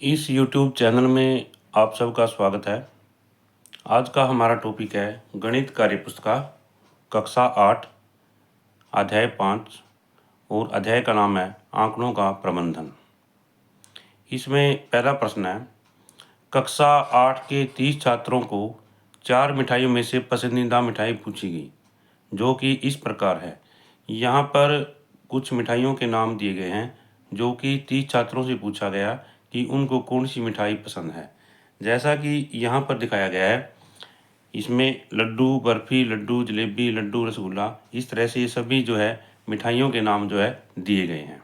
इस YouTube channel में आप सबका स्वागत है। आज का हमारा टॉपिक है गणित कार्यपुस्तिका कक्षा 8 अध्याय 5 और अध्याय का नाम है आंकड़ों का प्रबंधन। इसमें पहला प्रश्न है, कक्षा 8 के 30 छात्रों को 4 मिठाइयों में से पसंदीदा मिठाई पूछी गई, जो कि इस प्रकार है। यहाँ पर कुछ मिठाइयों के नाम दिए गए हैं जो कि 30 छात्रों से पूछा गया कि उनको कौन सी मिठाई पसंद है। जैसा कि यहाँ पर दिखाया गया है, इसमें लड्डू, बर्फ़ी, लड्डू, जलेबी, लड्डू, रसगुल्ला, इस तरह से ये सभी जो है मिठाइयों के नाम जो है दिए गए हैं।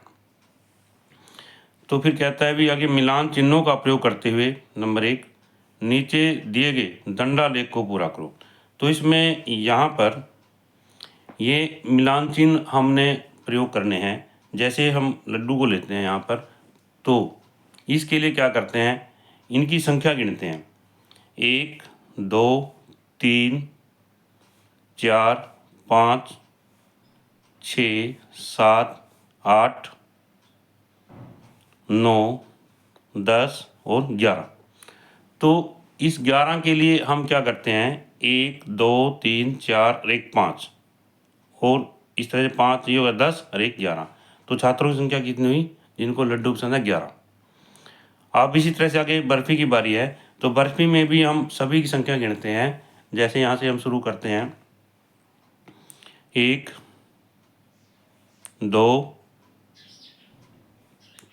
तो फिर कहता है भी आगे, मिलान चिन्हों का प्रयोग करते हुए नंबर 1 नीचे दिए गए दंडालेख को पूरा करो। तो इसमें यहाँ पर ये मिलान चिन्ह हमने प्रयोग करने हैं। जैसे हम लड्डू को लेते हैं यहाँ पर, तो इसके लिए क्या करते हैं, इनकी संख्या गिनते हैं। 1 2 3 4 5 6 7 8 9 10 और 11। तो इस 11 के लिए हम क्या करते हैं, 1 2 3 4 और 1 5, और इस तरह से 5 ये होगा 10 और 1 11। तो छात्रों की संख्या कितनी हुई जिनको लड्डू पसंद है, 11। अब इसी तरह से आगे बर्फ़ी की बारी है। तो बर्फ़ी में भी हम सभी की संख्या गिनते हैं। जैसे यहाँ से हम शुरू करते हैं, 1 2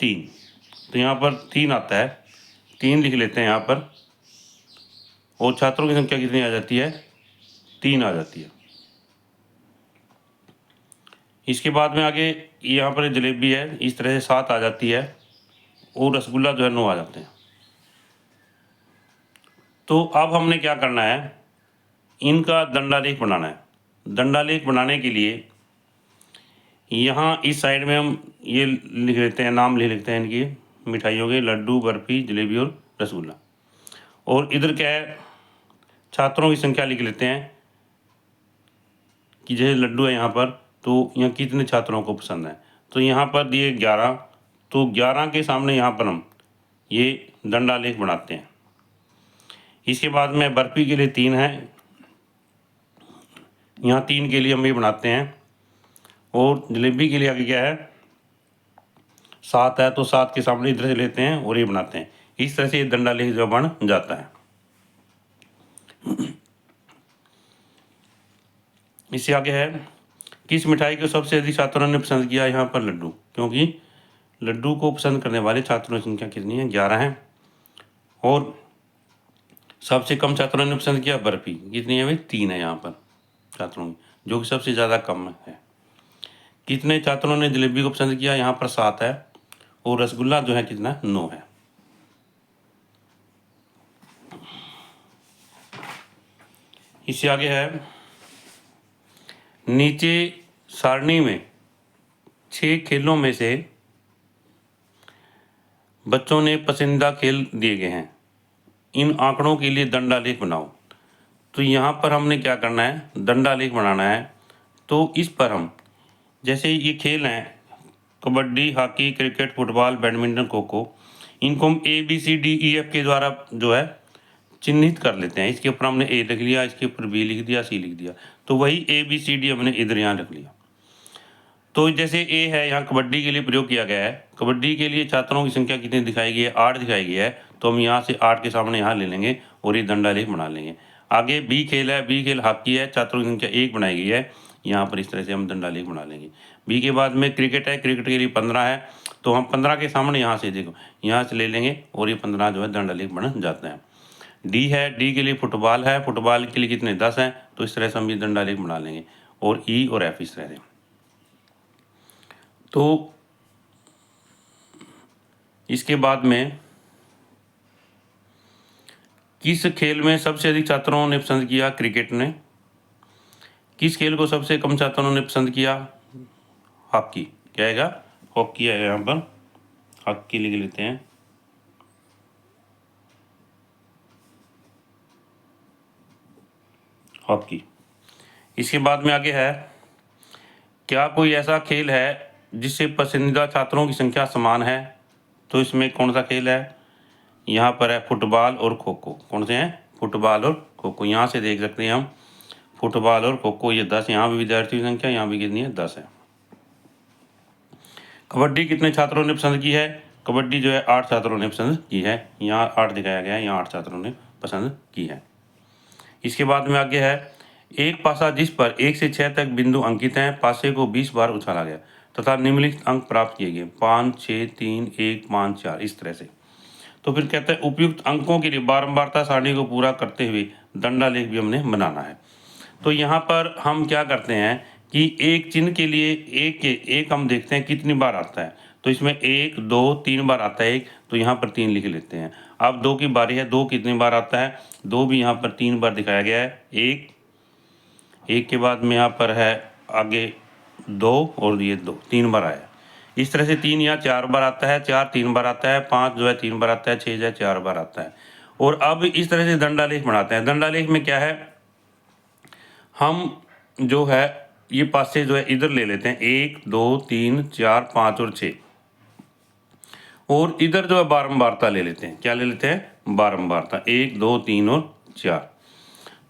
3। तो यहाँ पर 3 आता है, 3 लिख लेते हैं यहाँ पर, और छात्रों की संख्या कितनी आ जाती है, 3 आ जाती है। इसके बाद में आगे यहाँ पर जलेबी है, इस तरह से 7 आ जाती है, और रसगुल्ला जो है 9 आ जाते हैं। तो अब हमने क्या करना है, इनका दंडालेख बनाना है। दंडालेख बनाने के लिए यहाँ इस साइड में हम ये लिख लेते हैं, नाम लिख लेते हैं इनकी मिठाइयों के, लड्डू, बर्फ़ी, जलेबी और रसगुल्ला। और इधर क्या है, छात्रों की संख्या लिख लेते हैं कि जैसे लड्डू है यहाँ पर, तो यहाँ कितने छात्रों को पसंद है। तो यहाँ पर दिए 11, तो 11 के सामने यहाँ पर हम ये दंडालेख बनाते हैं। इसके बाद में बर्फ़ी के लिए 3 है, यहाँ 3 के लिए हम ये बनाते हैं। और जलेबी के लिए आगे क्या है, 7 है, तो 7 के सामने इधर से लेते हैं और ये बनाते हैं। इस तरह से ये दंडालेख जो बन जाता है। इससे आगे है, किस मिठाई को सबसे अधिक छात्रों ने पसंद किया, यहाँ पर लड्डू, क्योंकि लड्डू को पसंद करने वाले छात्रों की संख्या कितनी है, 11 है। और सबसे कम छात्रों ने पसंद किया बर्फ़ी, कितनी है भाई, 3 है यहाँ पर छात्रों की, जो कि सबसे ज़्यादा कम है। कितने छात्रों ने जलेबी को पसंद किया, यहाँ पर 7 है, और रसगुल्ला जो है कितना, 9 है। इससे आगे है, नीचे सारणी में 6 खेलों में से बच्चों ने पसंदीदा खेल दिए गए हैं, इन आंकड़ों के लिए दंडालेख बनाओ। तो यहाँ पर हमने क्या करना है, दंडालेख बनाना है। तो इस पर हम, जैसे ये खेल हैं, kabaddi, hockey, cricket, football, badminton, kho kho, इनको हम ABCDEF के द्वारा जो है चिन्हित कर लेते हैं। इसके ऊपर हमने A लिख लिया, इसके ऊपर B लिख दिया, C लिख दिया, तो वही ABCD हमने इधर यहाँ रख लिया। तो जैसे A है, यहाँ कबड्डी के लिए प्रयोग किया गया है। कबड्डी के लिए छात्रों की संख्या कितनी दिखाई गई है, 8 दिखाई गई है, तो हम यहाँ से 8 के सामने यहाँ ले लेंगे और ये दंडालेख बना लेंगे। आगे B खेल है, B खेल हॉकी है, छात्रों की संख्या 1 बनाई गई है, यहाँ पर इस तरह से हम दंडालेख बना लेंगे। B के बाद में क्रिकेट है, क्रिकेट के लिए 15 है, तो हम 15 के सामने यहाँ से देखो, यहाँ से ले लेंगे और ये 15 जो है दंडालेख बन जाता है। D है, D के लिए फुटबॉल है, फुटबॉल के लिए कितने, 10 हैं, तो इस तरह से हम ये दंडालेख बना लेंगे। और E और F इस तरह से। तो इसके बाद में, किस खेल में सबसे अधिक छात्रों ने पसंद किया, क्रिकेट ने। किस खेल को सबसे कम छात्रों ने पसंद किया, हॉकी। क्या आएगा, हॉकी आएगा, यहाँ पर हॉकी लिख लेते हैं। हॉकी। इसके बाद में आगे है, क्या कोई ऐसा खेल है जिससे पसंदीदा छात्रों की संख्या समान है। तो इसमें कौन सा खेल है, यहाँ पर है फुटबॉल और खो खो। कौन से हैं? फुटबॉल और खो खो। यहाँ से देख सकते हैं हम फुटबॉल और खो खो, ये 10, यहाँ भी विद्यार्थियों की संख्या यहाँ भी कितनी है? 10 है। कबड्डी कितने छात्रों ने पसंद की है? कबड्डी जो है 8 छात्रों ने पसंद की है। यहाँ 8 दिखाया गया है, यहाँ 8 छात्रों ने पसंद की है। इसके बाद में आगे है एक पासा जिस पर 1 से 6 तक बिंदु अंकित हैं, पासे को 20 बार उछाला गया तथा निम्नलिखित अंक प्राप्त किए गए 5, 6, 3, 1, 5, 4 इस तरह से। तो फिर कहते हैं उपयुक्त अंकों के लिए बारंबारता सारणी को पूरा करते हुए दंडालेख भी हमने बनाना है। तो यहाँ पर हम क्या करते हैं कि एक चिन्ह के लिए एक हम देखते हैं कितनी बार आता है। तो इसमें 1, 2, 3 बार आता है एक, तो यहाँ पर 3 लिख लेते हैं। अब 2 की बारी है, 2 कितनी बार आता है? 2 भी यहाँ पर 3 बार दिखाया गया है। एक के बाद में यहाँ पर है आगे 2 और ये 2 3 बार आया। इस तरह से 3 यहाँ 4 बार आता है, 4 3 बार आता है, 5 जो है 3 बार आता है, 6 जो है 4 बार आता है। और अब इस तरह से दंडालेख बनाते हैं। दंडालेख में क्या है, हम जो है ये पासे जो है इधर ले लेते हैं 1, 2, 3, 4, 5 और 6, और इधर जो है बारंबारता ले लेते हैं। क्या ले लेते हैं? बारंबारता 1, 2, 3 और 4।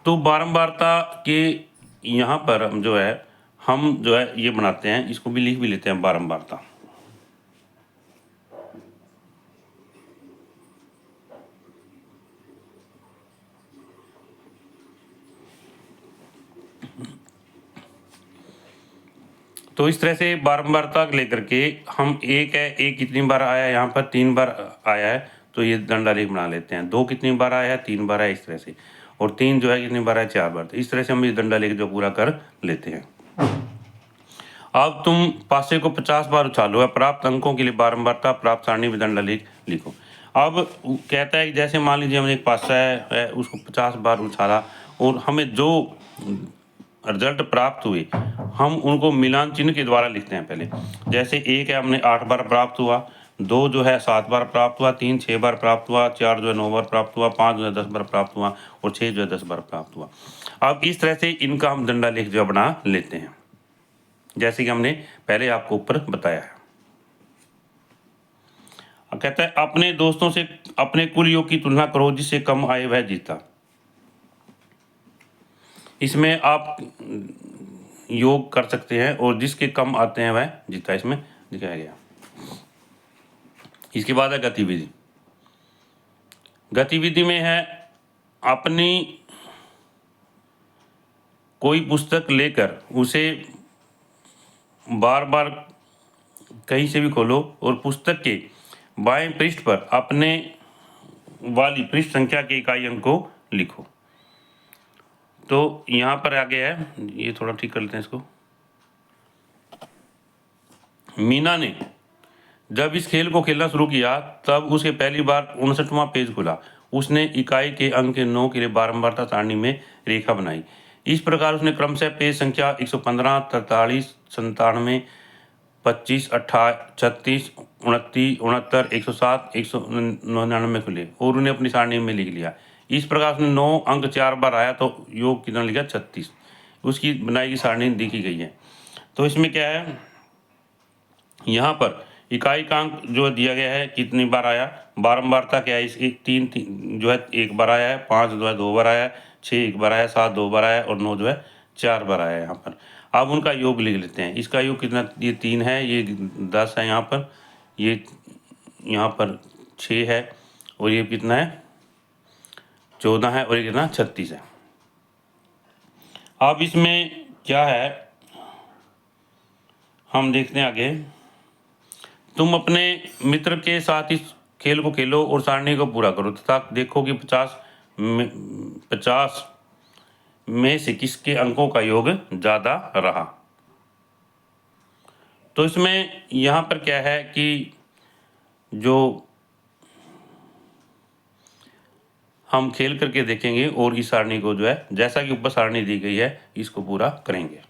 तो बारंबारता के यहाँ पर हम जो है ये बनाते हैं, इसको भी लिख भी लेते हैं बारंबारता। तो इस तरह से बारंबारता लेकर के हम एक कितनी बार आया, यहाँ पर 3 बार आया है, तो ये दंडालेख बना लेते हैं। 2 कितनी बार आया है? 3 बार आया इस तरह से। और 3 जो है कितनी बार आया? 4 बार। तो इस तरह से हम ये दंडालेख जो पूरा कर लेते हैं। अब तुम पासे को 50 बार उछालो, प्राप्त अंकों के लिए बारंबारता प्राप्त सारणी में दंडालेख लिखो। अब कहता है कि जैसे मान लीजिए हमने एक पासा है उसको 50 बार उछाला और हमें जो रिजल्ट प्राप्त हुए हम उनको मिलान चिन्ह के द्वारा लिखते हैं पहले। जैसे 1 है हमने 8 बार प्राप्त हुआ, 2 जो है 7 बार प्राप्त हुआ, 3 6 बार प्राप्त हुआ, 4 जो है 9 बार प्राप्त हुआ, 5 जो है 10 बार प्राप्त हुआ और 6 जो है 10 बार प्राप्त हुआ। अब इस तरह से इनका हम दंडालेख जो बना लेते हैं, जैसे कि हमने पहले आपको ऊपर बताया है। कहता है अपने दोस्तों से अपने कुल योग की तुलना करो, जिससे कम आए वह जीता। इसमें आप योग कर सकते हैं और जिसके कम आते हैं वह जीता, इसमें दिखाया गया। इसके बाद है गतिविधि। गतिविधि में है अपनी कोई पुस्तक लेकर उसे बार बार कहीं से भी खोलो और पुस्तक के बाएं पृष्ठ पर अपने वाली पृष्ठ संख्या के इकाई अंक को लिखो। तो यहाँ पर आगे है, ये थोड़ा ठीक कर लेते हैं इसको। मीना ने जब इस खेल को खेलना शुरू किया तब उसे पहली बार 59वां पेज खुला। उसने इकाई के अंक के 9 के लिए बारंबारता सारणी में रेखा बनाई। इस प्रकार उसने क्रमशः पेज संख्या 115, 43, 97, 25, 36, 29, 69, 107, 199 खुले और उन्हें अपनी सारणी में लिख लिया। इस प्रकार उसने 9 अंक 4 बार आया तो योग कितना लिखा? 36। उसकी बनाई की सारणी लिखी गई है। तो इसमें क्या है, यहाँ पर इकाई का अंक जो दिया गया है कितनी बार आया, बारंबारता क्या है इसकी? 3 जो है 1 बार आया है, 5 जो है 2 बार आया है, 6 1 बार आया, 7 2 बार आया और 9 जो है 4 बार आया है यहाँ पर। अब उनका योग लिख लेते हैं। इसका योग कितना? ये 3 है, ये 10 है यहाँ पर, ये यहाँ पर 6 है और ये कितना है? 14 है और ये कितना? 36 है। अब इसमें क्या है, हम देखते हैं आगे। तुम अपने मित्र के साथ इस खेल को खेलो और सारणी को पूरा करो तथा देखो कि 50 में से किसके अंकों का योग ज़्यादा रहा। तो इसमें यहाँ पर क्या है कि जो हम खेल करके देखेंगे और इस सारणी को जो है जैसा कि ऊपर सारणी दी गई है इसको पूरा करेंगे।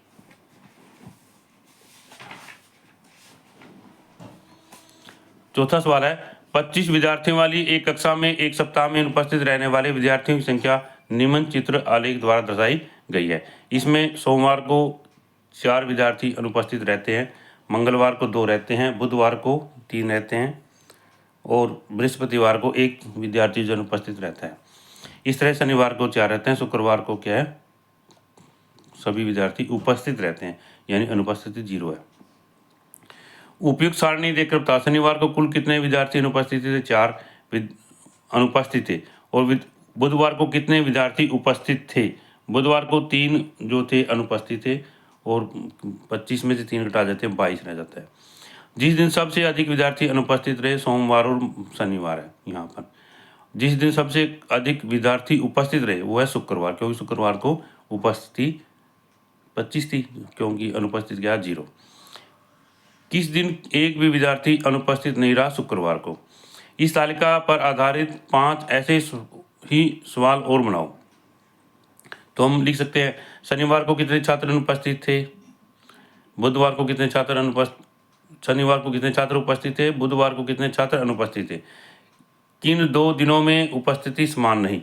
चौथा सवाल है 25 विद्यार्थियों वाली एक कक्षा में एक सप्ताह में उपस्थित रहने वाले विद्यार्थियों की संख्या निम्न चित्र आलेख द्वारा दर्शाई गई है। इसमें सोमवार को 4 विद्यार्थी अनुपस्थित रहते हैं, मंगलवार को 2 रहते हैं, बुधवार को 3 रहते हैं और बृहस्पतिवार को एक विद्यार्थी जो अनुपस्थित रहता है। इस तरह शनिवार को 4 रहते हैं, शुक्रवार को क्या है, सभी विद्यार्थी उपस्थित रहते हैं, यानी अनुपस्थिति 0 है। उपयुक्त सारणी देखकर बता, शनिवार को कुल कितने विद्यार्थी अनुपस्थित थे, 4 अनुपस्थित थे। और बुधवार को कितने विद्यार्थी उपस्थित थे, बुधवार को 3 जो थे अनुपस्थित थे, और 25 में से 3 घटा देते हैं, 22 रह जाता है। जिस दिन सबसे अधिक विद्यार्थी अनुपस्थित रहे, सोमवार और शनिवार है। यहाँ पर जिस दिन सबसे अधिक विद्यार्थी उपस्थित रहे वो है शुक्रवार, क्योंकि शुक्रवार को उपस्थिति 25 थी, क्योंकि अनुपस्थित गया 0। किस दिन एक भी विद्यार्थी अनुपस्थित नहीं रहा, शुक्रवार को। इस तालिका पर आधारित 5 ऐसे ही सवाल और बनाओ। तो हम लिख सकते हैं, शनिवार को कितने छात्र अनुपस्थित थे, बुधवार को कितने छात्र अनुपस्थित, शनिवार को कितने छात्र उपस्थित थे, बुधवार को कितने छात्र अनुपस्थित थे। किन 2 दिनों में उपस्थिति समान नहीं।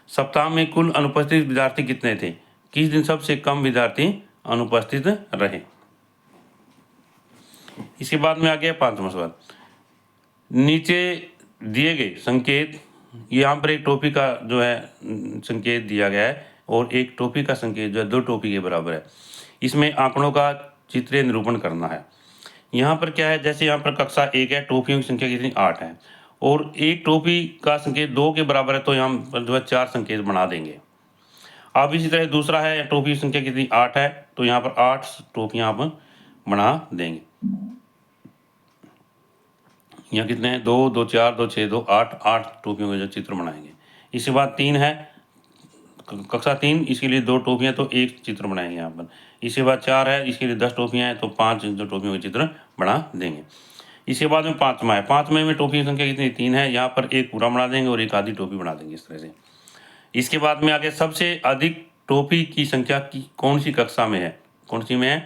सप्ताह में कुल अनुपस्थित विद्यार्थी कितने थे। किस दिन सबसे कम विद्यार्थी अनुपस्थित रहे। इसके बाद में आ गया 5वां सवाल। नीचे दिए गए संकेत, यहाँ पर एक टोपी का जो है संकेत दिया गया है और एक टोपी का संकेत जो है 2 टोपी के बराबर है। इसमें आंकड़ों का चित्रीय निरूपण करना है। यहाँ पर क्या है, जैसे यहाँ पर कक्षा 1 है, टोपियों की संख्या कितनी 8 है, और एक टोपी का संकेत 2 के बराबर है, तो यहाँ पर जो है 4 संकेत बना देंगे। अब इसी तरह दूसरा है, टोपी की संख्या कितनी 8 है, तो यहाँ पर 8 टोपियाँ आप बना देंगे। यहाँ कितने हैं, 2 2 4 2 6 2 8 8 टोपियों के जो चित्र बनाएंगे। इसके बाद 3 है, कक्षा 3, इसके लिए 2 टोपियाँ तो 1 चित्र बनाएंगे यहाँ पर। इसके बाद 4 है, इसके लिए 10 टोपियाँ हैं, तो 5 जो टोपियों के चित्र बना देंगे। इसके बाद में 5वां है, 5वें में टोपी की संख्या कितनी 3 है, यहाँ पर 1 पूरा बना देंगे और 1 आधी टोपी बना देंगे इस तरह से। इसके बाद में आगे सबसे अधिक टोपी की संख्या की कौन सी कक्षा में है, कौन सी में है,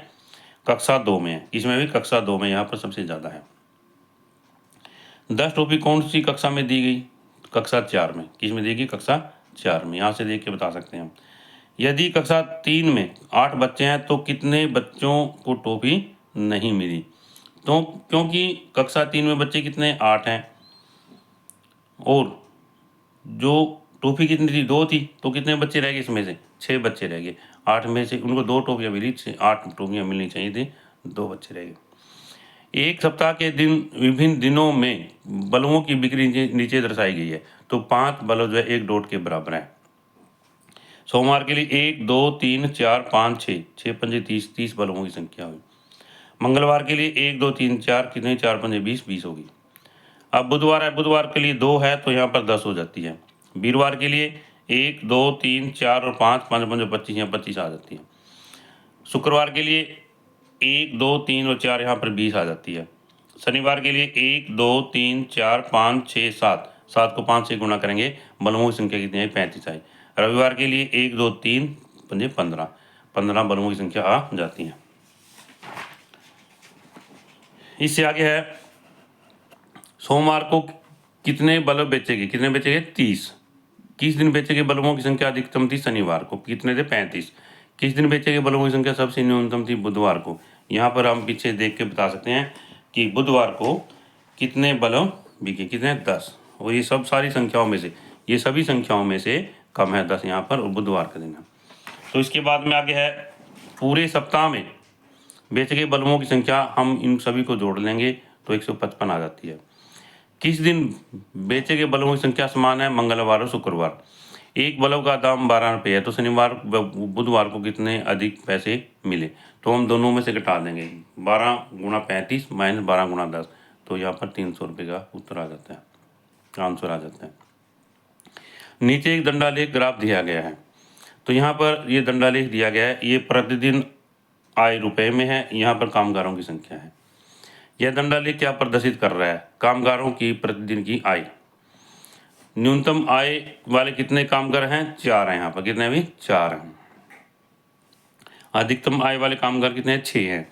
कक्षा 2 में है। इसमें भी कक्षा 2 में यहाँ पर सबसे ज़्यादा है। 10 टोपी कौन सी कक्षा में दी गई, कक्षा 4 में। किस में दी गई, कक्षा 4 में। यहाँ से देख के बता सकते हैं हम। यदि कक्षा 3 में 8 बच्चे हैं तो कितने बच्चों को टोपी नहीं मिली। तो क्योंकि कक्षा 3 में बच्चे कितने 8 हैं, और जो टोपी कितनी थी 2 थी, तो कितने बच्चे रह गए, इसमें से 6 बच्चे रह गए। 8 में से उनको 2 टोपियाँ मिली, 8 टोपियाँ मिलनी चाहिए थी, 2 बच्चे रह गए। एक सप्ताह के दिन विभिन्न दिनों में बल्बों की बिक्री नीचे दर्शाई गई है, तो 5 बल्ब जो है 1 डॉट के बराबर है। सोमवार के लिए 1 2 3 4 5 6 6 पंजे 30 बल्बों की संख्या हुई। मंगलवार के लिए 1 2 3 4 कितने, 4 पंजे 20 होगी। अब बुधवार है, बुधवार के लिए 2 है, तो यहाँ पर 10 हो जाती है। वीरवार के लिए 1 2 3 4 और 5 5 पंजे 25, यहाँ 25 आ जाती है। शुक्रवार के लिए 1 2 3 और 4, यहाँ पर 20 आ जाती है। शनिवार के लिए 1 2 3 4 5 6 7 7 को 5 से गुणा करेंगे, बल्बों की संख्या कितनी है, 35 आई। रविवार के लिए 1 2 3 पंजे 15 बल्बों की संख्या आ जाती है। इससे आगे है, सोमवार को कितने बल्ब बेचेंगे, कितने बेचेंगे 30। किस दिन बेचेंगे बल्बों की संख्या अधिकतम थी, शनिवार को, कितने थे 35। किस दिन बेचेंगे बल्बों की संख्या सबसे न्यूनतम थी, बुधवार को। यहाँ पर हम पीछे देख के बता सकते हैं कि बुधवार को कितने बल्ब बिके, कितने 10, और ये सब सारी संख्याओं में से, ये सभी संख्याओं में से कम है 10 यहाँ पर, और बुधवार का दिन है। तो इसके बाद में आगे है, पूरे सप्ताह में बेचे गए बल्बों की संख्या, हम इन सभी को जोड़ लेंगे तो 155 आ जाती है। किस दिन बेचे गए बल्बों की संख्या समान है, मंगलवार और शुक्रवार। एक बल्ब का दाम 12 रुपये है, तो शनिवार बुधवार को कितने अधिक पैसे मिले, तो हम दोनों में से घटा देंगे। 12 × 35 - 12 × 10, तो यहाँ पर 300 रुपये का उत्तर आ जाता है, आंसर आ जाता है। नीचे एक दंडालेख ग्राफ दिया गया है, तो यहाँ पर ये दंडालेख दिया गया है, ये प्रतिदिन आय रुपए में है, यहाँ पर कामगारों की संख्या है। यह दंडालेख क्या प्रदर्शित कर रहा है, कामगारों की प्रतिदिन की आय। न्यूनतम आय वाले कितने कामगार हैं, 4 हैं, यहाँ पर कितने भी 4 हैं। अधिकतम आय वाले कामगार कितने हैं, 6 हैं।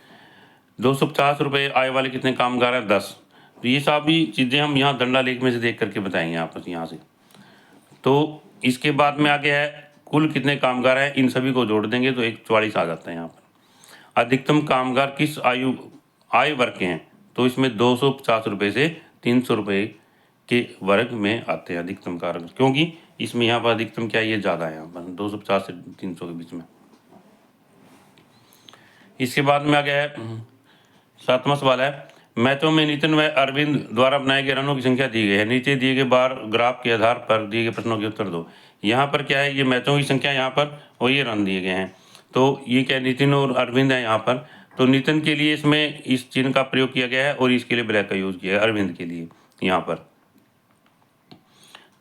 250 रुपये आय वाले कितने कामगार हैं, 10। तो ये सभी चीज़ें हम यहाँ दंडालेख में से देख करके बताएंगे आपस यहाँ से। तो इसके बाद में आगे है, कुल कितने कामगार हैं, इन सभी को जोड़ देंगे तो 144 आ जाता है यहाँ पर। अधिकतम कामगार किस आय वर्ग के हैं, तो इसमें 250 रुपये से 300 रुपये के वर्ग में आते हैं, अधिकतम कारक, क्योंकि इसमें यहाँ पर अधिकतम क्या है, ये ज़्यादा है यहाँ पर 250 से 300 के बीच में। इसके बाद में आ गया है 7वां सवाल है, मैचों में नितिन व अरविंद द्वारा बनाए गए रनों की संख्या दी गई है, नीचे दिए गए बार ग्राफ के आधार पर दिए गए प्रश्नों के उत्तर दो। यहाँ पर क्या है, ये मैचों की संख्या यहाँ पर और ये रन दिए गए हैं। तो ये क्या, नितिन और अरविंद है यहाँ पर। तो नितिन के लिए इसमें इस चिन्ह का प्रयोग किया गया है और इसके लिए ब्लैक का यूज़ किया है अरविंद के लिए यहाँ पर।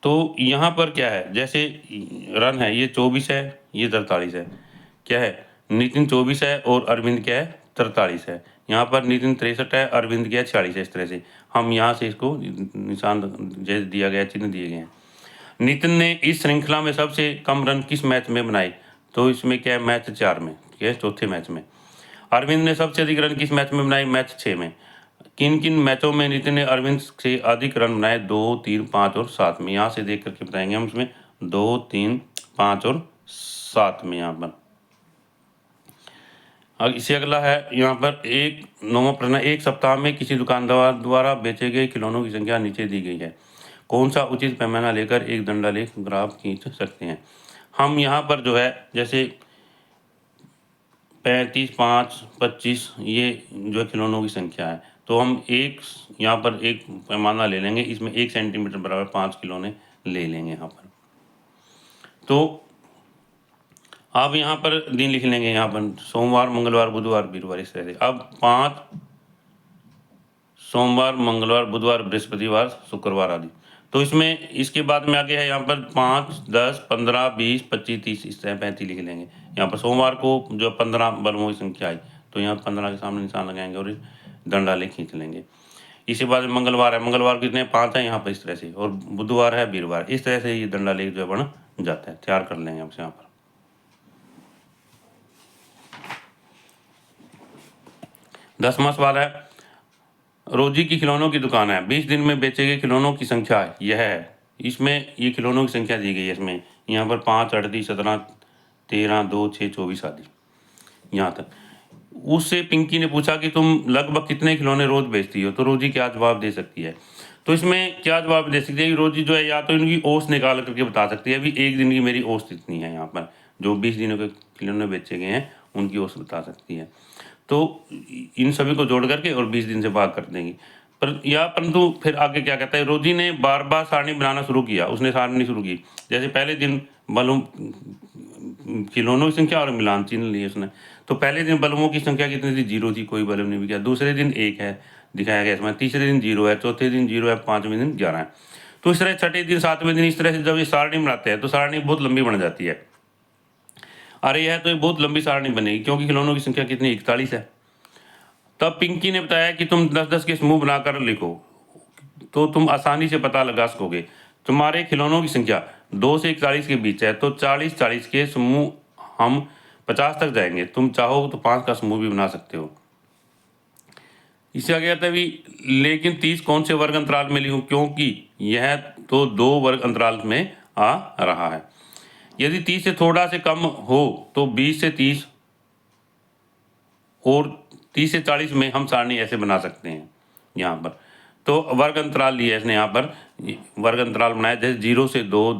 तो यहाँ पर क्या है, जैसे रन है ये 24 है, ये 43 है, क्या है, नितिन 24 है और अरविंद क्या है 43 है। यहाँ पर नितिन 63 है, अरविंद क्या है 46 है। इस तरह से हम यहाँ से इसको निशान जैसे दिया गया, चिन्ह दिए गए हैं। नितिन ने इस श्रृंखला में सबसे कम रन किस मैच में बनाए, तो इसमें क्या है, मैच 4 में, क्या है, चौथे मैच में। अरविंद ने सबसे अधिक रन किस मैच में बनाए, मैच 6 में। किन किन मैचों में नितिन ने अरविंद से अधिक रन बनाए, 2, 3, 5 और 7 में। यहाँ से देख करके बताएंगे हम इसमें 2, 3, 5 और 7 में यहाँ पर। अब इससे अगला है यहाँ पर 9वां प्रश्न, एक सप्ताह में किसी दुकानदार द्वारा बेचे गए खिलौनों की संख्या नीचे दी गई है, कौन सा उचित पैमाना लेकर एक दंडालेख ग्राफ खींच सकते हैं। हम यहाँ पर जो है जैसे 35, 5, 25 ये जो है खिलौनों की संख्या है, तो हम एक यहाँ पर एक पैमाना ले लेंगे, इसमें 1 सेंटीमीटर बराबर 5 खिलौने ले लेंगे यहाँ पर। तो अब यहाँ पर दिन लिख लेंगे, यहाँ पर सोमवार, मंगलवार, बुधवार, वीरवार, इस तरह से। अब 5 सोमवार, मंगलवार, बुधवार, बृहस्पतिवार, शुक्रवार आदि। तो इसमें इसके बाद में आगे है यहाँ पर 5, 10, 15, 20, 25, 30, इस तरह 35 लिख लेंगे। यहाँ पर सोमवार को जो 15 बलवों की संख्या आई, तो यहाँ 15 के सामने निशान लगाएंगे और दंडालेख खींच लेंगे। इसके बाद मंगलवार है, मंगलवार कितने 5 है यहाँ पर, इस तरह से, और बुधवार है, वीरवार, इस तरह से ये दंडालेख जो है बन जाता है। तैयार कर लेंगे हमसे यहाँ पर। 10वां सवाल है, रोजी की खिलौनों की दुकान है, 20 दिन में बेचे गए खिलौनों की संख्या यह है। इसमें ये खिलौनों की संख्या दी गई है, इसमें यहाँ पर 5, 38, 17, 13, 2, 6, 24 आदि यहाँ तक। उससे पिंकी ने पूछा कि तुम लगभग कितने खिलौने रोज बेचती हो, तो रोजी क्या जवाब दे सकती है। तो इसमें क्या जवाब दे सकती है कि रोजी जो है या तो इनकी औसत निकाल करके बता सकती है, अभी एक दिन की मेरी औसत इतनी है, यहाँ पर जो 20 दिनों के खिलौने बेचे गए हैं उनकी औसत बता सकती है। तो इन सभी को जोड़ करके और 20 दिन से भाग कर देंगी। परंतु फिर आगे क्या कहता है, रोजी ने बार बार सारणी बनाना शुरू किया, उसने सारणी शुरू की। जैसे पहले दिन बलून खिलौनों की संख्या और मिलान चिन्ह लिए उसने। तो पहले दिन बलुओं की संख्या कितनी थी, 0 थी, कोई बलून नहीं बिका। दूसरे दिन 1 है दिखाया गया इसमें, तीसरे दिन 0 है, चौथे दिन 0 है, 5वें दिन 11 है। तो इस तरह छठे दिन 7वें दिन इस तरह से जब ये सारणी बनाते हैं तो सारणी बहुत लंबी बन जाती है। अरे यह तो एक बहुत लंबी सारणी बनेगी क्योंकि खिलौनों की संख्या कितनी 41 है। तब पिंकी ने बताया कि तुम 10-10 के समूह बनाकर लिखो तो तुम आसानी से पता लगा सकोगे। तुम्हारे खिलौनों की संख्या 2 से 41 के बीच है, तो 40-40 के समूह हम 50 तक जाएंगे। तुम चाहो तो 5 का समूह भी बना सकते हो। इससे आगे आता है भी, लेकिन 30 कौन से वर्ग अंतराल में लिखूं, क्योंकि यह तो 2 वर्ग अंतराल में आ रहा है। यदि 30 से थोड़ा से कम हो तो 20 से 30 और 30 से 40 में हम सारणी ऐसे बना सकते हैं यहाँ पर। तो वर्ग अंतराल लिया इसने, यहाँ पर वर्ग अंतराल बनाया, जैसे 0 से 2,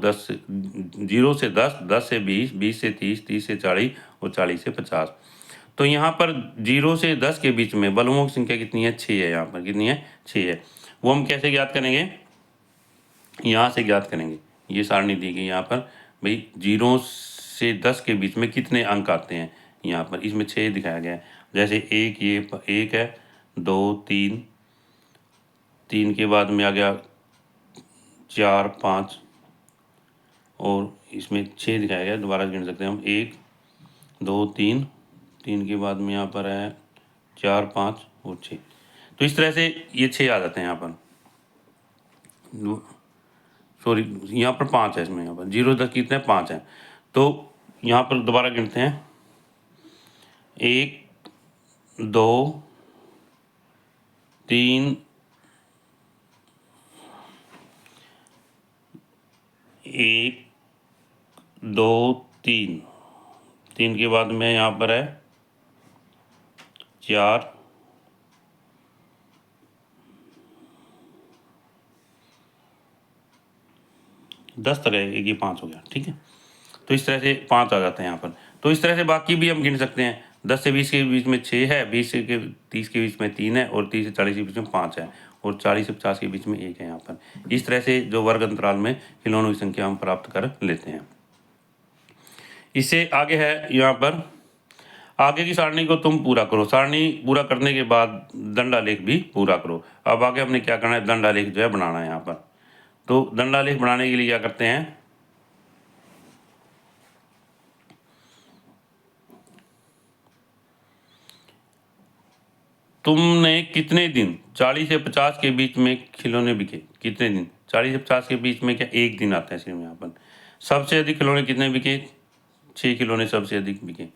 0 से 10, 10 से 20, 20 से 30, 30 से 40 और 40 से 50। तो यहाँ पर 0 से 10 के बीच में बलुओं की संख्या कितनी है, 6 है। यहाँ पर कितनी है, 6 है। वो हम कैसे ज्ञात करेंगे, यहाँ से ज्ञात करेंगे। ये सारणी दी गई यहाँ पर, भाई 0 से 10 के बीच में कितने अंक आते हैं, यहाँ पर इसमें 6 दिखाया गया है। जैसे 1 ये 1 है, 2, 3, 3 के बाद में आ गया 4, 5 और इसमें 6 दिखाया गया। दोबारा गिन सकते हैं हम, 1, 2, 3, 3 के बाद में यहाँ पर है 4, 5 और 6। तो इस तरह से ये 6 आ जाते हैं यहाँ पर। सॉरी, यहाँ पर 5 है इसमें, यहाँ पर 0 10 कितने 5 है। तो यहाँ पर दोबारा गिनते हैं, 1, 2, 3, 1, 2, 3, 3 के बाद में यहाँ पर है 4, 10 तक है, एक ये 5 हो गया, ठीक है। तो इस तरह से 5 आ जाते हैं यहाँ पर। तो इस तरह से बाकी भी हम गिन सकते हैं। 10 से 20 के बीच में 6 है, 20 से 30 के बीच में 3 है और 30 से 40 के बीच में 5 है और 40 से 50 के बीच में 1 है यहाँ पर। इस तरह से जो वर्ग अंतराल में खिलौनों की संख्या हम प्राप्त कर लेते हैं। इससे आगे है यहाँ पर, आगे की सारणी को तुम पूरा करो। सारणी पूरा करने के बाद दंडालेख भी पूरा करो। अब आगे हमने क्या करना है, दंडालेख जो है बनाना है यहाँ पर। तो दंडालेख बनाने के लिए क्या करते हैं, तुमने कितने दिन 40 से 50 के बीच में खिलौने बिके, कितने दिन 40 से 50 के बीच में, क्या एक दिन आता है सिर्फ यहाँ पर। सबसे अधिक खिलौने कितने बिके, 6 खिलौने सबसे अधिक बिके,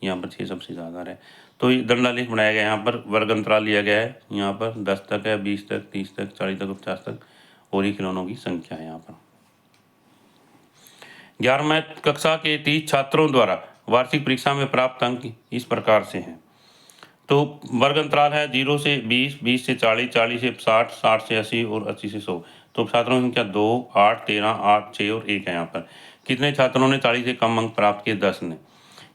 यहाँ पर 6 सबसे ज़्यादा है। तो ये दंडालेख बनाया गया, यहाँ पर वर्ग अंतराल लिया गया है, यहाँ पर 10 तक है, 20 तक, 30 तक, 40 तक, 50 तक और ये खिलौनों की संख्या है यहाँ पर। 11वीं कक्षा के 30 छात्रों द्वारा वार्षिक परीक्षा में प्राप्त अंक इस प्रकार से हैं। तो वर्ग अंतराल है 0 से 20, 20 से 40, 40 से 60, 60 से 80 और 80 से 100। तो छात्रों की संख्या 2, 8, 13, 8, 6 और 1 है यहाँ पर। कितने छात्रों ने 40 से कम अंक प्राप्त किए, 10 ने।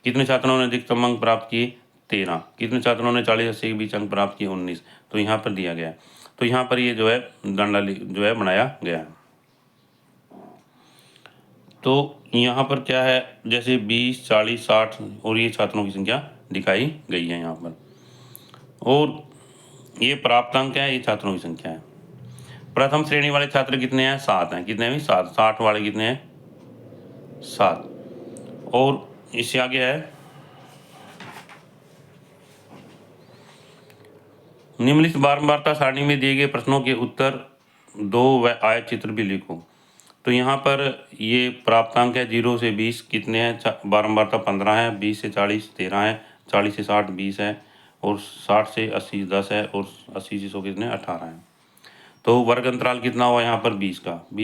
कितने छात्रों ने अधिकतम अंक प्राप्त किए, 13। कितने छात्रों ने 40 80 के बीच अंक प्राप्त किए, 19। तो यहाँ पर दिया गया है। तो यहाँ पर ये जो है दंडालेख जो है बनाया गया है। तो यहाँ पर क्या है, जैसे 20, 40, 60 और ये छात्रों की संख्या दिखाई गई है यहाँ पर। और ये प्राप्तांक है, ये छात्रों की संख्या है। प्रथम श्रेणी वाले छात्र कितने हैं, 7 हैं। कितने हैं, 7। 60 वाले कितने हैं, 7। और इससे आगे है, निम्नलिखित बारंबारता सारणी में दिए गए प्रश्नों के उत्तर दो व आयत चित्र भी लिखो। तो यहाँ पर ये प्राप्तांक है 0 से 20 कितने हैं, बारंबारता 15 है, 20 से 40 13 है, 40 से 60 20 है और 60 से 80 10 है और 80 से 100 कितने 18 है। तो वर्ग अंतराल कितना हुआ यहाँ पर, 20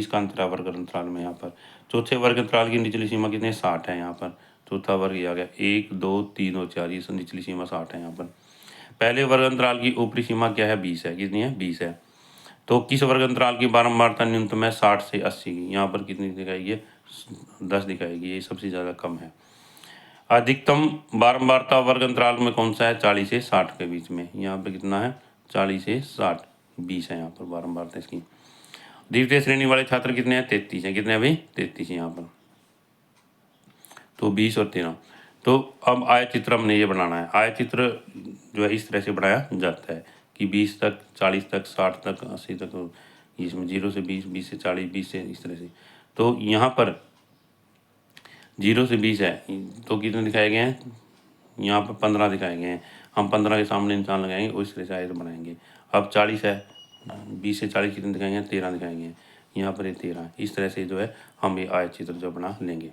का अंतर है वर्ग अंतराल में। यहाँ पर चौथे वर्ग अंतराल की निचली सीमा कितने, 60 है। यहाँ पर चौथा वर्ग आ गया 1 2 3 और 4, ये निचली सीमा 60 है यहाँ पर। पहले वर्ग अंतराल की ऊपरी सीमा क्या है, 20 है। कितनी है, 20 है। तो किस वर्ग अंतराल की बारंबारता न्यूनतम है, 60 से 80 की। यहाँ पर कितनी दिखाएगी, 10 दिखाएगी, ये सबसे ज़्यादा कम है। अधिकतम बारंबारता वर्ग अंतराल में कौन सा है, 40 से 60 के बीच में। यहाँ पर कितना है, 40 से 60, 20 है यहाँ पर बारंबारता इसकी। द्वितीय श्रेणी वाले छात्र कितने हैं, 33 हैं। कितने अभी, 33 यहाँ पर। तो 20 और 13। तो अब आयत चित्र हमने ये बनाना है। आयत चित्र जो है इस तरह से बनाया जाता है कि 20 तक, 40 तक, 60 तक, 80 तक, और इसमें 0 से 20, 20 से 40, 20 से इस तरह से। तो यहाँ पर 0 से 20 है, तो कितने दिखाए गए हैं, यहाँ पर 15 दिखाए गए हैं। हम 15 के सामने निशान लगाएंगे और इस तरह से आयत बनाएंगे। अब 40 है, 20 से 40 कितने दिखाएंगे, 13 दिखाएंगे। यहाँ पर ये 13। इस तरह से जो है हम ये आयत चित्र जो बना लेंगे।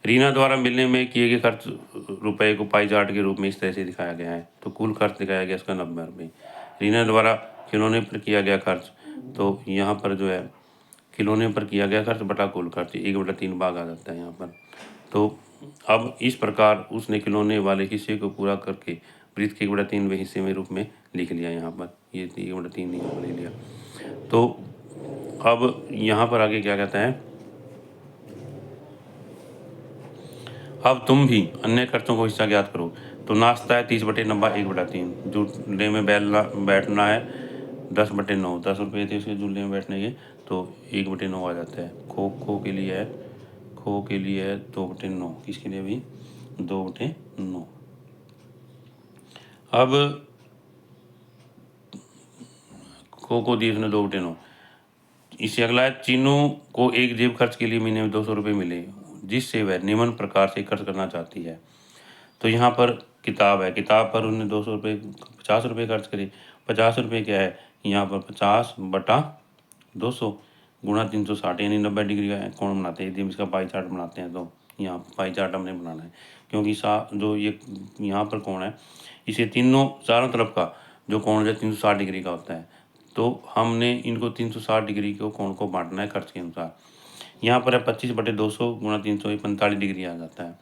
रीना द्वारा मिलने में किए गए खर्च रुपए को पाई चार्ट के रूप में इस तरह से दिखाया गया है। तो कुल खर्च दिखाया गया इसका 90 रुपये। रीना द्वारा खिलौने पर किया गया खर्च, तो यहाँ पर जो है खिलौने पर किया गया खर्च बटा कुल खर्च 1/3 भाग आ जाता है यहाँ पर। तो अब इस प्रकार उसने खिलौने वाले हिस्से को पूरा करके वृत्त के 1/3 हिस्से में रूप में लिख लिया। यहाँ पर ये 1/3 यहाँ पर ले लिया। तो अब यहाँ पर आगे क्या कहता है, अब तुम भी अन्य खर्चों को हिस्सा ज्ञात करो। तो नाश्ता है 30/90 1/3। झूले में बैठना है 10/9। 10 रुपये थे उसके झूले में बैठने के, तो 1/9 आ जाता है। खो खो के लिए है, खो के लिए है 2/9। किसके लिए भी, 2/9। अब खो को दिए उसने 2/9। इससे अगला है, चीनू को एक जेब खर्च के लिए महीने में 200 रुपये मिले, जिससे वह निम्न प्रकार से खर्च करना चाहती है। तो यहाँ पर किताब है, किताब पर उन्होंने 200 रुपये 50 रुपये खर्च करे। 50 रुपये क्या है, यहाँ पर 50/200 गुणा 360, यानी 90 डिग्री का कोण बनाते हैं। यदि हम इसका पाई चार्ट बनाते हैं तो यहाँ पाई चार्ट हमने बनाना है, क्योंकि जो ये यहाँ पर कोण है, इसे चारों तरफ का जो कोण है 360 डिग्री का होता है। तो हमने इनको 360 डिग्री के कोण को बांटना है खर्च के अनुसार। यहाँ पर है 25/200 गुणा 300, 45 डिग्री आ जाता है।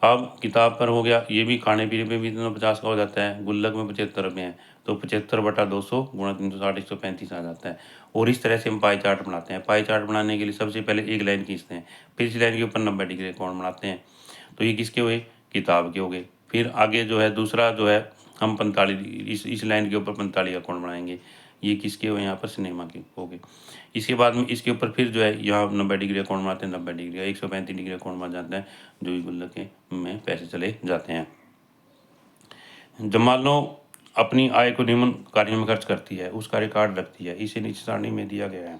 अब किताब पर हो गया, ये भी खाने पीने पे भी 350 का हो जाता है, गुल्लक में 75 रुपये हैं, तो 75/200 गुणा 360 135 आ जाता है। और इस तरह से हम पाई चार्ट बनाते हैं। पाई चार्ट बनाने के लिए सबसे पहले एक लाइन खींचते हैं, फिर इस लाइन के ऊपर 90 डिग्री कोण बनाते हैं। तो ये किसके हुए? किताब के हो गए। फिर आगे जो है दूसरा जो है हम 45 इस लाइन के ऊपर 45 का कोण बनाएंगे। ये किसके हुए? यहाँ पर सिनेमा के हो गए। इसके बाद में इसके ऊपर फिर जो है यहाँ 90 डिग्री का कोण बनाते हैं, 90 डिग्री का 135 डिग्री का कोण बन जाता है, जो ये गुल्लक के में पैसे चले जाते हैं। जब मान लो अपनी आय को निम्न कार्यों में खर्च करती है, उसका रिकॉर्ड रखती है, इसे नीचे सारणी में दिया गया है।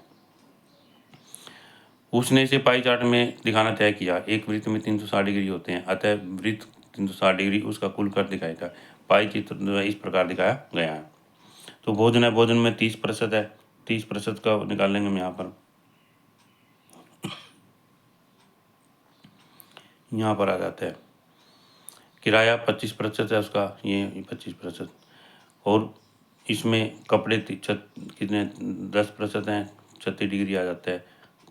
उसने इसे पाई चार्ट में दिखाना तय किया। एक वृत्त में 360 डिग्री होते हैं, अतः वृत्त 360 डिग्री उसका कुल खर्च दिखाएगा। पाई चित्र जो है इस प्रकार दिखाया गया है। तो भोजन है, भोजन में 30% है, 30% का निकाल लेंगे हम यहाँ पर आ जाता है। किराया 25% है उसका, ये 25%। और इसमें कपड़े कितने 10% हैं, 36 डिग्री आ जाता है,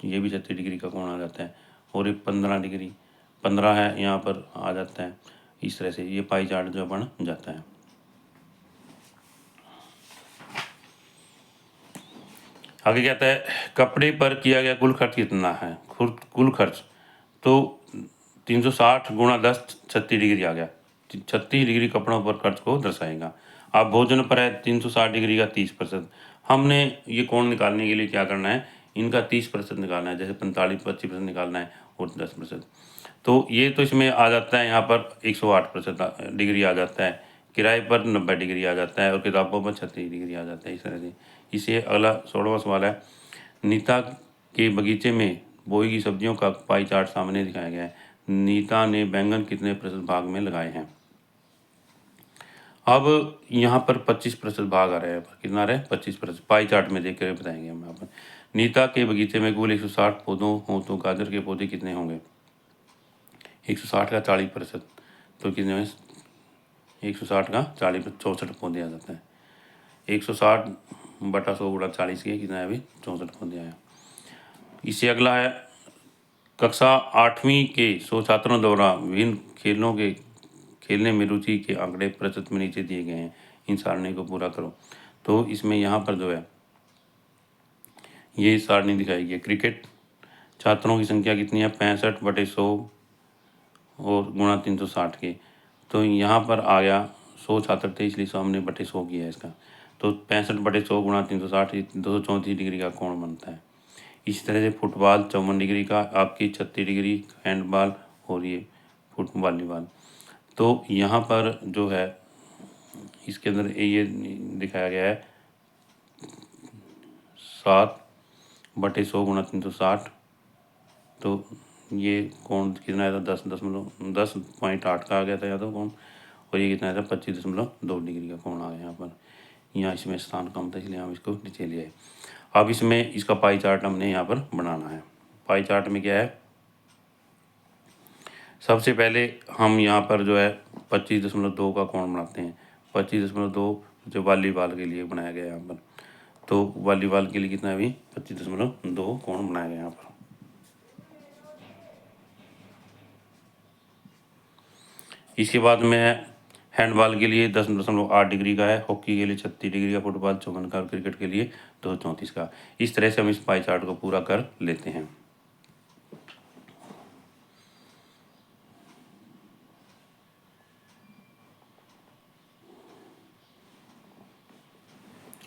ये भी 36 डिग्री का कोण आ जाता है। और एक 15 है, यहाँ पर आ जाता है। इस तरह से ये पाई चार्ट जो बन जाता है। आगे कहता है कपड़े पर किया गया कुल खर्च कितना है? कुल खर्च तो 360 गुणा 10 36 डिग्री आ गया। 36 डिग्री कपड़ों पर खर्च को दर्शाएगा। अब भोजन पर है 360 डिग्री का 30%। हमने ये कोण निकालने के लिए क्या करना है? इनका 30% निकालना है, जैसे 25% निकालना है और 10%। तो ये तो इसमें आ जाता है, यहाँ पर 108% डिग्री आ जाता है, किराए पर 90 डिग्री आ जाता है और किताबों पर 36 डिग्री आ जाता है। इस तरह से इसे अगला 16वां सवाल है। नीता के बगीचे में बोई की सब्जियों का पाई चार्ट सामने दिखाया गया है। नीता ने बैंगन कितने प्रतिशत भाग में लगाए हैं? अब यहाँ पर 25% भाग आ रहे हैं, कितना आ रहा है? 25%। पाई चार्ट में देख कर बताएंगे हम यहाँ पर। नीता के बगीचे में कुल 160 पौधों हों तो गाजर के पौधे कितने होंगे? 160 का 40%, तो कितने में 160 का 40 64 पौधे आ जाता है। 160/100 गुणा 40 के कितना है? अभी 64 पौधे आया। इससे अगला है कक्षा 8वीं के 100 छात्रों द्वारा विभिन्न खेलों के खेलने में रुचि के आंकड़े प्रतिशत में नीचे दिए गए हैं, इन सारणी को पूरा करो। तो इसमें यहाँ पर जो है ये सारणी दिखाई गई है। क्रिकेट छात्रों की संख्या कितनी है? 65/100 और गुणा 360 के। तो यहाँ पर आ गया 100 छात्र थे, इसलिए 100 हमने बटे 100 किया है इसका। तो 65/100 गुणा 360 234 डिग्री का कोण बनता है। इसी तरह से फुटबॉल 54 डिग्री का, आपकी 36 डिग्री, हैंडबॉल और ये वॉलीबॉल। तो यहाँ पर जो है इसके अंदर ये दिखाया गया है 7/100 गुणा 360। तो ये कोण कितना आया था? 10.8 का आ गया था या तो कोण, और ये कितना आया था? 25.2 डिग्री का कोण आ गया यहाँ पर। यहाँ इसमें स्थान कम था, इसलिए हम इसको नीचे ले आए। अब इसमें इसका पाई चार्ट हमने यहाँ पर बनाना है। पाई चार्ट में क्या है? सबसे पहले हम यहाँ पर जो है 25.2 का कोण बनाते हैं। 25.2 जो वॉलीबॉल के लिए बनाया गया है यहाँ पर। तो वॉलीबॉल के लिए कितना है? अभी 25.2 कोण बनाया गया यहाँ पर। इसके बाद में हैंडबॉल के लिए 10.8 डिग्री का है, हॉकी के लिए 36 डिग्री का, फुटबॉल 54 का, क्रिकेट के लिए 234 का। इस तरह से हम इस पाई चार्ट को पूरा कर लेते हैं।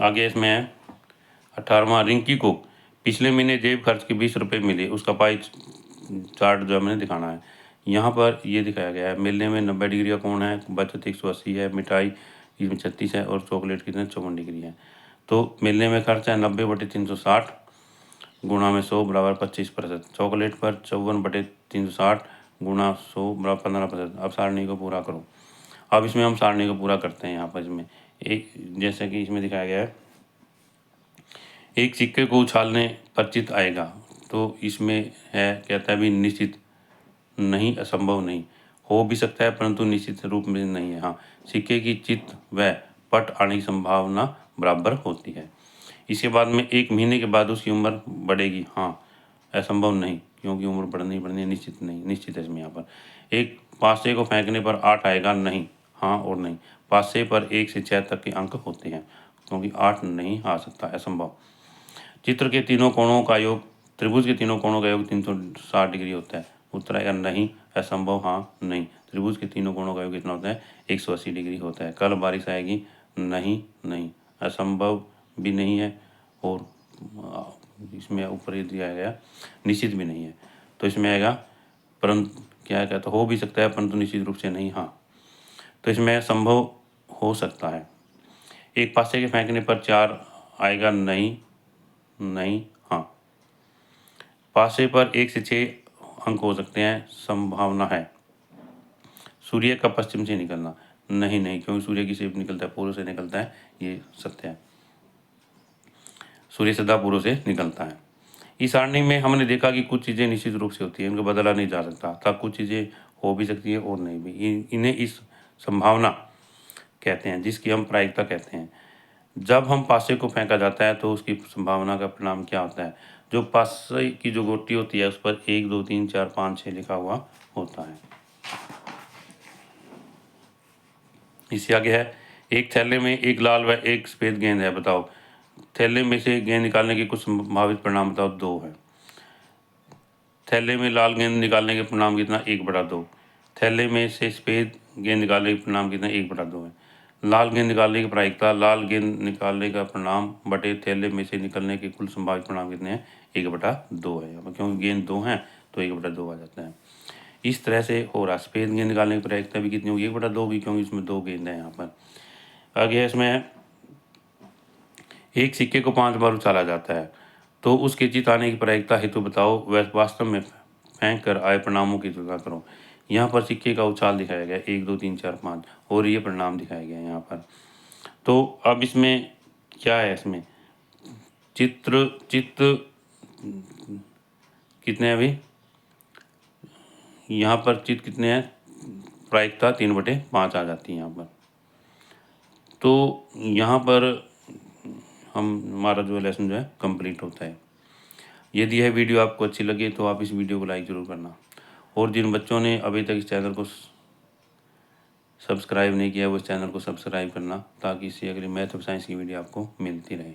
आगे इसमें है 18वां, रिंकी को पिछले महीने जेब खर्च के 20 रुपये मिले, उसका पाई चार्ट जो हमें दिखाना है। यहाँ पर ये दिखाया गया है। मिलने में 90 डिग्री का कोण है, बचत 180 है, मिठाई इसमें 36 है और चॉकलेट कितने 54 डिग्री है। तो मिलने में खर्च है 90/360 गुणा में 100 बराबर 25%। चॉकलेट पर 54/360 गुणा 100 बराबर 15%। अब सारणी को पूरा करो। अब इसमें हम सारणी को पूरा करते हैं। यहाँ पर इसमें एक जैसे कि इसमें दिखाया गया है, एक सिक्के को उछालने पर चित आएगा। तो इसमें है कहता है भी निश्चित नहीं, असंभव नहीं, हो भी सकता है परंतु निश्चित रूप में नहीं है। हाँ, सिक्के की चित व पट आने की संभावना बराबर होती है। इसके बाद में 1 महीने के बाद उसकी उम्र बढ़ेगी। हाँ, असंभव नहीं, क्योंकि उम्र बढ़नी बढ़नी निश्चित नहीं, निश्चित है इसमें यहाँ पर। एक 5 से को फेंकने पर 8 आएगा नहीं, हाँ और नहीं। 5 से पर 1 से 6 तक के अंक होते हैं, क्योंकि 8 नहीं आ सकता, असंभव। चित्र के तीनों कोणों का योग, त्रिभुज के तीनों कोणों का योग 360 डिग्री होता है। उत्तर आएगा नहीं, असंभव, हाँ नहीं। त्रिभुज के तीनों कोणों का योग कितना होता है? 180 डिग्री होता है। कल बारिश आएगी? नहीं, नहीं। असंभव भी नहीं है, और इसमें ऊपर ही दिया गया निश्चित भी नहीं है। तो इसमें आएगा परंतु, क्या कहता, हो भी सकता है परंतु निश्चित रूप से नहीं, हाँ। तो इसमें संभव हो सकता है। एक पासे के फेंकने पर 4 आएगा नहीं, नहीं, हाँ। पासे पर 1 से 6 अंक हो सकते हैं, संभावना है। सूर्य का पश्चिम से निकलना? नहीं, नहीं, क्योंकि सूर्य की शेप निकलता है, पूर्व से निकलता है, ये सत्य है। सूर्य सदा पूर्व से निकलता है। इस सारणी में हमने देखा कि कुछ चीज़ें निश्चित रूप से होती हैं, इनको बदला नहीं जा सकता, था कुछ चीज़ें हो भी सकती हैं और नहीं भी। इन्हें इस संभावना कहते हैं, जिसकी हम प्रायिकता कहते हैं। जब हम पासे को फेंका जाता है तो उसकी संभावना का परिणाम क्या होता है? जो पासे की जो गोटी होती है उस पर 1, 2, 3, 4, 5, 6 लिखा हुआ होता है। इससे आगे है, एक थैले में एक लाल व एक सफेद गेंद है, बताओ। थैले में से गेंद निकालने के कुछ संभावित परिणाम बताओ। 2 है। थैले में लाल गेंद निकालने के परिणाम कितना? 1/2। थैले में से सफेद गेंद निकालने के परिणाम कितना? 1/2 है। लाल गेंद निकालने की प्रायिकता, लाल गेंद निकालने का परिणाम बटे थैले में से निकलने के कुल संभावित परिणाम कितने हैं? 1/2 है। क्योंकि गेंद 2 हैं तो 1/2 आ जाता है। इस तरह से हो रहा। सफेद गेंद निकालने की प्रायिकता भी कितनी होगी? 1/2 होगी, क्योंकि इसमें 2 गेंद हैं यहाँ पर। आगे है इसमें, एक सिक्के को 5 बार उछाला जाता है तो उसके जीत आने की प्रायिकता हेतु बताओ, वह वास्तव में फेंक कर आए परिणामों की तुलना करो। यहाँ पर सिक्के का उछाल दिखाया गया 1, 2, 3, 4, 5, और ये परिणाम दिखाया गया यहाँ पर। तो अब इसमें क्या है? इसमें चित्र कितने हैं अभी? यहाँ पर चित्र कितने हैं? प्रायिकता 3/5 आ जाती है यहाँ पर। तो यहाँ पर हमारा जो लेसन जो है कंप्लीट होता है। यदि यह वीडियो आपको अच्छी लगे तो आप इस वीडियो को लाइक ज़रूर करना, और जिन बच्चों ने अभी तक इस चैनल को सब्सक्राइब नहीं किया वो इस चैनल को सब्सक्राइब करना, ताकि इससे अगली मैथ और साइंस की वीडियो आपको मिलती रहे।